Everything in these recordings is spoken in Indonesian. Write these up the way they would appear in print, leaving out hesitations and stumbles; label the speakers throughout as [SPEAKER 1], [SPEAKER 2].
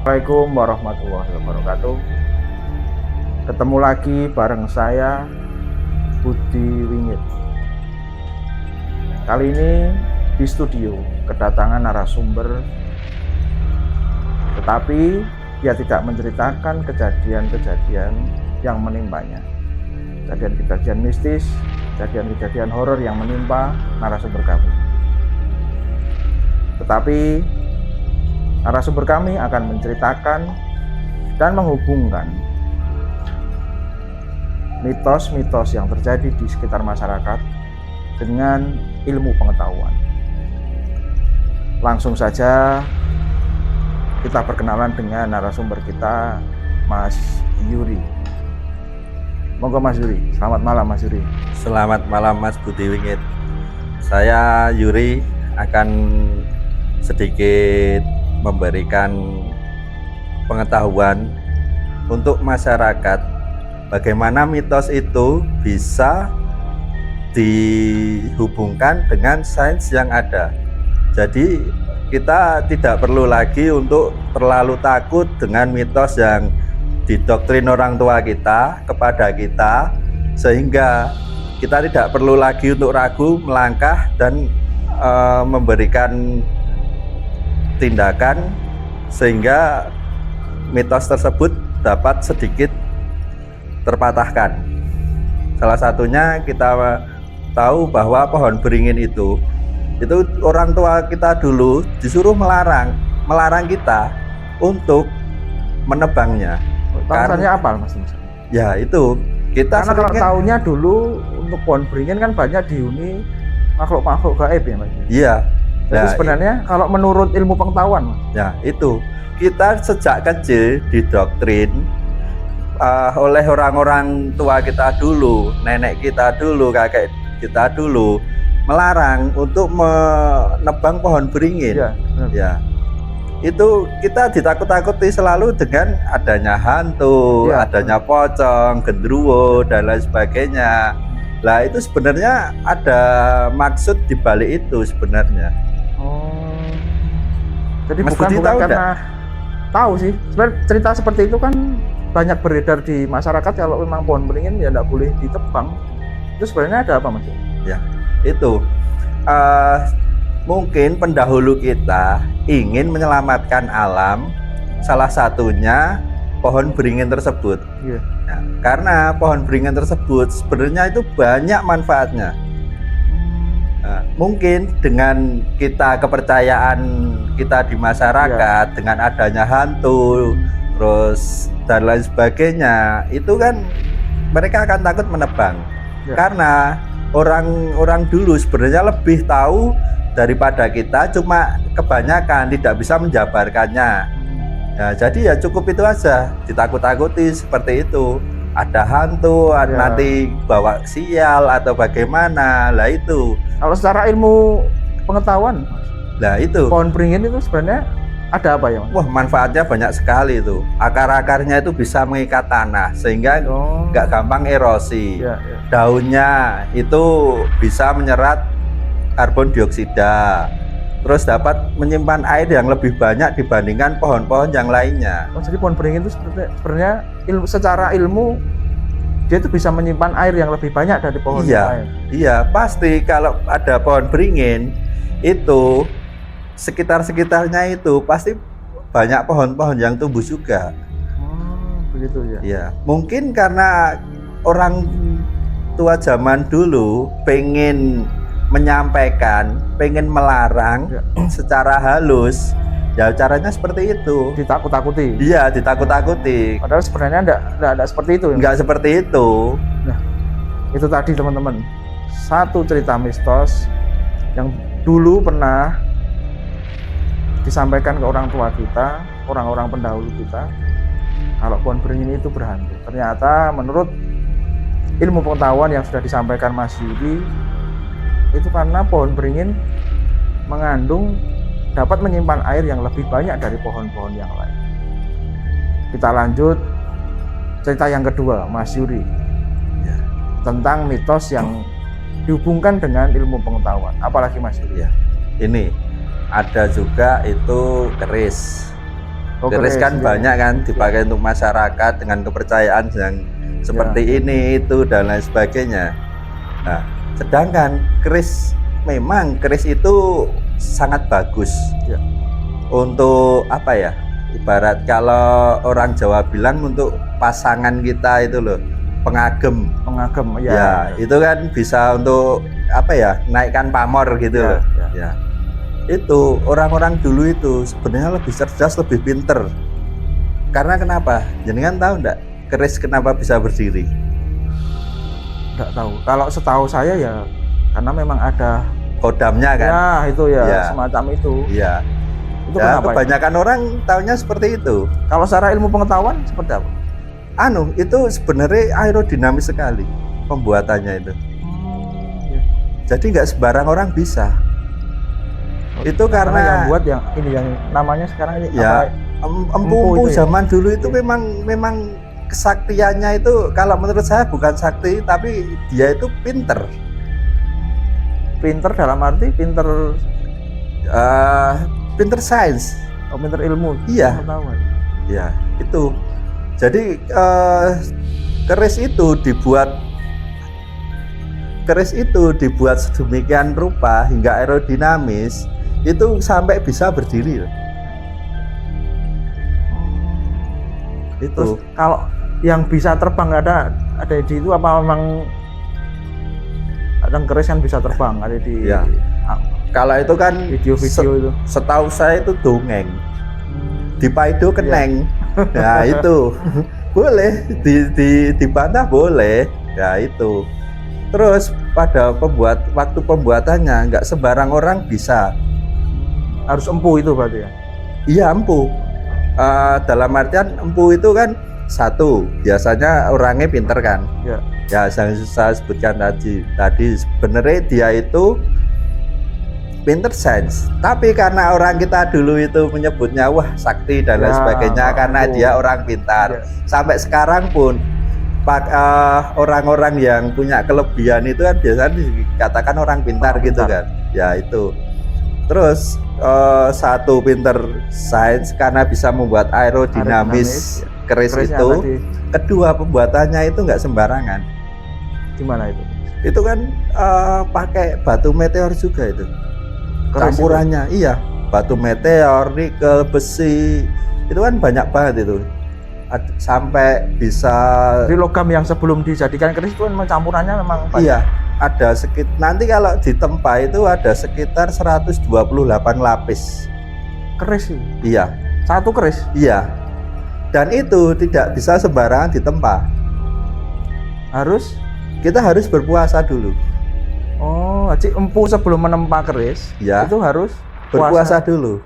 [SPEAKER 1] Assalamualaikum warahmatullahi wabarakatuh. Ketemu lagi bareng saya Budi Wingit. Kali ini di studio kedatangan narasumber, tetapi dia tidak menceritakan kejadian-kejadian yang menimpanya, kejadian-kejadian mistis, kejadian-kejadian horor yang menimpa narasumber kami. Tetapi narasumber kami akan menceritakan dan menghubungkan mitos-mitos yang terjadi di sekitar masyarakat dengan ilmu pengetahuan. Langsung saja kita perkenalan dengan narasumber kita, Mas Yuri. Monggo Mas Yuri. Selamat malam Mas Yuri.
[SPEAKER 2] Selamat malam Mas Budi Wingit. Saya Yuri akan sedikit memberikan pengetahuan untuk masyarakat bagaimana mitos itu bisa dihubungkan dengan sains yang ada. Jadi kita tidak perlu lagi untuk terlalu takut dengan mitos yang didoktrin orang tua kita kepada kita, sehingga kita tidak perlu lagi untuk ragu melangkah dan memberikan tindakan sehingga mitos tersebut dapat sedikit terpatahkan. Salah satunya kita tahu bahwa pohon beringin itu orang tua kita dulu disuruh melarang kita untuk menebangnya.
[SPEAKER 1] Alasannya apa Mas?
[SPEAKER 2] Ya itu kita
[SPEAKER 1] karena kalau tahunya dulu untuk pohon beringin kan banyak dihuni makhluk-makhluk gaib ya Mas.
[SPEAKER 2] Iya.
[SPEAKER 1] Jadi sebenarnya kalau menurut ilmu pengetahuan,
[SPEAKER 2] ya itu kita sejak kecil didoktrin oleh orang-orang tua kita dulu, nenek kita dulu, kakek kita dulu, melarang untuk menebang pohon beringin. Ya, itu kita ditakut-takuti selalu dengan adanya hantu, adanya pocong, genderuwo dan lain sebagainya. Lah itu sebenarnya ada maksud di balik itu sebenarnya.
[SPEAKER 1] Jadi Mas bukan karena tahu sih. Sebenarnya cerita seperti itu kan banyak beredar di masyarakat. Kalau memang pohon beringin ya tidak boleh ditebang. Itu sebenarnya ada apa Mas?
[SPEAKER 2] Ya itu mungkin pendahulu kita ingin menyelamatkan alam. Salah satunya pohon beringin tersebut. Nah, karena pohon beringin tersebut sebenarnya itu banyak manfaatnya. Nah, mungkin dengan kita kepercayaan kita di masyarakat, dengan adanya hantu, terus dan lain sebagainya, itu kan mereka akan takut menebang. Karena orang-orang dulu sebenarnya lebih tahu daripada kita, cuma kebanyakan tidak bisa menjabarkannya. Nah, jadi ya cukup itu aja, ditakut-takuti seperti itu. Ada hantu, nanti bawa sial atau bagaimana, lah itu.
[SPEAKER 1] Kalau secara ilmu pengetahuan,
[SPEAKER 2] lah itu.
[SPEAKER 1] Pohon beringin itu sebenarnya ada apa ya Mas?
[SPEAKER 2] Wah, manfaatnya banyak sekali itu. Akar-akarnya itu bisa mengikat tanah sehingga nggak gampang erosi. Daunnya itu bisa menyerap karbon dioksida. Terus dapat menyimpan air yang lebih banyak dibandingkan pohon-pohon yang lainnya.
[SPEAKER 1] Jadi pohon beringin itu sebenarnya secara ilmu dia itu bisa menyimpan air yang lebih banyak dari pohon lain.
[SPEAKER 2] Iya, pasti kalau ada pohon beringin itu sekitar-sekitarnya itu pasti banyak pohon-pohon yang tumbuh juga.
[SPEAKER 1] Begitu ya.
[SPEAKER 2] Iya, mungkin karena orang tua zaman dulu pengen menyampaikan, pengen melarang secara halus, ya caranya seperti itu.
[SPEAKER 1] Ditakut-takuti.
[SPEAKER 2] Iya, ditakut-takuti.
[SPEAKER 1] Padahal sebenarnya enggak seperti itu.
[SPEAKER 2] Enggak seperti itu.
[SPEAKER 1] Nah, itu tadi teman-teman, satu cerita mistos yang dulu pernah disampaikan ke orang tua kita, orang-orang pendahulu kita, kalau pohon beringin itu berhantu. Ternyata menurut ilmu pengetahuan yang sudah disampaikan Mas Yudi, itu karena pohon beringin mengandung dapat menyimpan air yang lebih banyak dari pohon-pohon yang lain. Kita lanjut cerita yang kedua, Mas Yuri, tentang mitos yang dihubungkan dengan ilmu pengetahuan. Apalagi Mas Yuri?
[SPEAKER 2] Ini ada juga itu keris.
[SPEAKER 1] Oh,
[SPEAKER 2] keris kan
[SPEAKER 1] iya.
[SPEAKER 2] banyak kan dipakai untuk masyarakat dengan kepercayaan yang seperti ini itu dan lain sebagainya. Nah, sedangkan keris memang keris itu sangat bagus
[SPEAKER 1] Ya.
[SPEAKER 2] untuk apa ya? Ibarat kalau orang Jawa bilang untuk pasangan kita itu loh, pengagem. Ya, itu kan bisa untuk apa ya? Naikkan pamor gitu loh. Ya. Itu orang-orang dulu itu sebenarnya lebih cerdas, lebih pinter. Karena kenapa? Jenengan tahu enggak keris kenapa bisa berdiri?
[SPEAKER 1] Enggak tahu. Kalau setahu saya ya karena memang ada
[SPEAKER 2] kodamnya kan?
[SPEAKER 1] Ya, itu ya,
[SPEAKER 2] Ya.
[SPEAKER 1] semacam itu.
[SPEAKER 2] Iya.
[SPEAKER 1] Itu
[SPEAKER 2] Ya,
[SPEAKER 1] kenapa?
[SPEAKER 2] kebanyakan orang taunya seperti itu.
[SPEAKER 1] Kalau secara ilmu pengetahuan seperti apa?
[SPEAKER 2] Itu sebenarnya aerodinamis sekali pembuatannya itu.
[SPEAKER 1] Ya.
[SPEAKER 2] Jadi nggak sembarang orang bisa. Itu karena
[SPEAKER 1] yang buat yang ini yang namanya sekarang ini
[SPEAKER 2] ya
[SPEAKER 1] apa?
[SPEAKER 2] empu-empu
[SPEAKER 1] itu ya?
[SPEAKER 2] zaman dulu itu memang kesaktiannya itu kalau menurut saya bukan sakti tapi dia itu pinter.
[SPEAKER 1] Pinter dalam arti pinter
[SPEAKER 2] Pinter sains.
[SPEAKER 1] oh, pinter ilmu.
[SPEAKER 2] Iya.
[SPEAKER 1] Pengetahuan.
[SPEAKER 2] Ya, itu. Jadi keris itu dibuat sedemikian rupa hingga aerodinamis itu sampai bisa berdiri loh.
[SPEAKER 1] Terus
[SPEAKER 2] Itu
[SPEAKER 1] kalau yang bisa terbang ada di itu apa memang kadang keris kan bisa terbang ada di
[SPEAKER 2] Ya. Kalau itu kan
[SPEAKER 1] video-video itu.
[SPEAKER 2] setahu saya itu dongeng. Di Paido keneng. Nah, itu boleh dibantah boleh. Ya itu. Terus pada waktu pembuatannya nggak sembarang orang bisa.
[SPEAKER 1] Harus empu itu berarti ya.
[SPEAKER 2] Iya, empu. Dalam artian empu itu kan satu, biasanya orangnya pinter kan.
[SPEAKER 1] Ya.
[SPEAKER 2] Ya, yang saya sebutkan tadi sebenarnya dia itu pinter sains. Tapi karena orang kita dulu itu menyebutnya wah sakti dan lain
[SPEAKER 1] Ya,
[SPEAKER 2] sebagainya karena
[SPEAKER 1] empu.
[SPEAKER 2] dia orang pintar.
[SPEAKER 1] Ya.
[SPEAKER 2] Sampai sekarang pun orang-orang yang punya kelebihan itu kan biasanya dikatakan orang pintar gitu kan. Ya itu. Terus satu pinter sains karena bisa membuat aerodinamis keris
[SPEAKER 1] Kerisnya
[SPEAKER 2] itu.
[SPEAKER 1] tadi.
[SPEAKER 2] Kedua pembuatannya itu nggak sembarangan.
[SPEAKER 1] Gimana itu?
[SPEAKER 2] Itu kan pakai batu meteor juga itu.
[SPEAKER 1] Keris
[SPEAKER 2] Campurannya iya, batu meteor, nikel, besi. Itu kan banyak banget itu. Sampai bisa
[SPEAKER 1] Jadi logam yang sebelum dijadikan keris itu kan campurannya memang banyak.
[SPEAKER 2] iya, ada nanti kalau ditempa itu ada sekitar 128 lapis.
[SPEAKER 1] Keris itu.
[SPEAKER 2] Iya.
[SPEAKER 1] Satu keris.
[SPEAKER 2] Iya. Dan itu tidak bisa sembarangan ditempa. Kita harus berpuasa dulu.
[SPEAKER 1] Oh, jadi empu sebelum menempa keris
[SPEAKER 2] Ya.
[SPEAKER 1] itu harus
[SPEAKER 2] Berpuasa dulu.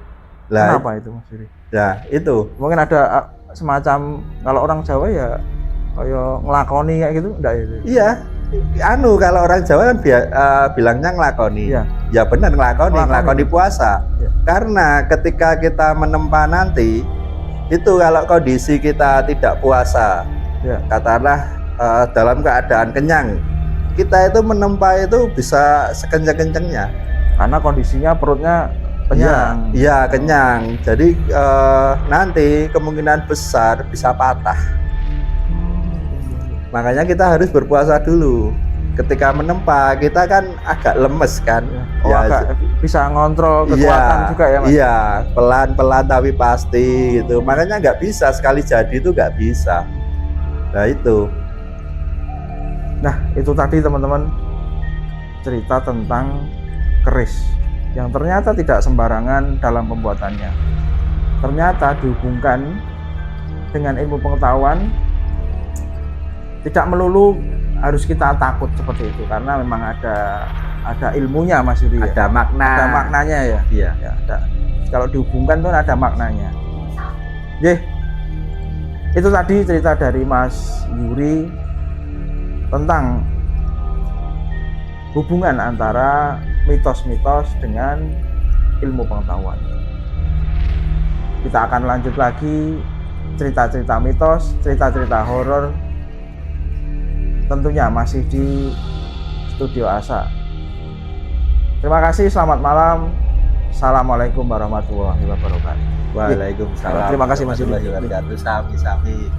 [SPEAKER 2] Lah,
[SPEAKER 1] Kenapa itu Mas Yuri?
[SPEAKER 2] ya itu.
[SPEAKER 1] Mungkin ada semacam kalau orang Jawa ya kayak ngelakoni kayak gitu enggak itu?
[SPEAKER 2] Iya. Kalau orang Jawa kan bilangnya ngelakoni.
[SPEAKER 1] Iya.
[SPEAKER 2] Ya benar ngelakoni puasa.
[SPEAKER 1] Iya.
[SPEAKER 2] Karena ketika kita menempa nanti itu kalau kondisi kita tidak puasa,
[SPEAKER 1] Ya.
[SPEAKER 2] katakanlah dalam keadaan kenyang, kita itu menempa itu bisa sekencang-kencangnya.
[SPEAKER 1] Karena kondisinya perutnya kenyang.
[SPEAKER 2] Iya, kenyang. Jadi nanti kemungkinan besar bisa patah. Makanya kita harus berpuasa dulu. Ketika menempa kita kan agak lemes kan.
[SPEAKER 1] Oh, agak bisa ngontrol kekuatan juga ya Mas?
[SPEAKER 2] Iya, pelan-pelan tapi pasti gitu. Makanya nggak bisa sekali jadi itu nggak bisa. Nah itu.
[SPEAKER 1] Nah itu tadi teman-teman cerita tentang keris yang ternyata tidak sembarangan dalam pembuatannya. Ternyata dihubungkan dengan ilmu pengetahuan, tidak melulu harus kita takut seperti itu karena memang ada ilmunya Mas Yuri.
[SPEAKER 2] Ada makna.
[SPEAKER 1] Ada maknanya ya.
[SPEAKER 2] Iya.
[SPEAKER 1] Ya, kalau dihubungkan tuh ada maknanya. Ye, itu tadi cerita dari Mas Yuri tentang hubungan antara mitos-mitos dengan ilmu pengetahuan. Kita akan lanjut lagi cerita-cerita mitos, cerita-cerita horor, tentunya masih di Studio Asa. Terima kasih, selamat malam, Assalamualaikum warahmatullahi wabarakatuh.
[SPEAKER 2] Waalaikumsalam.
[SPEAKER 1] Terima kasih, Mas Yudi.
[SPEAKER 2] warahmatullahi wabarakatuh. Sami-sami.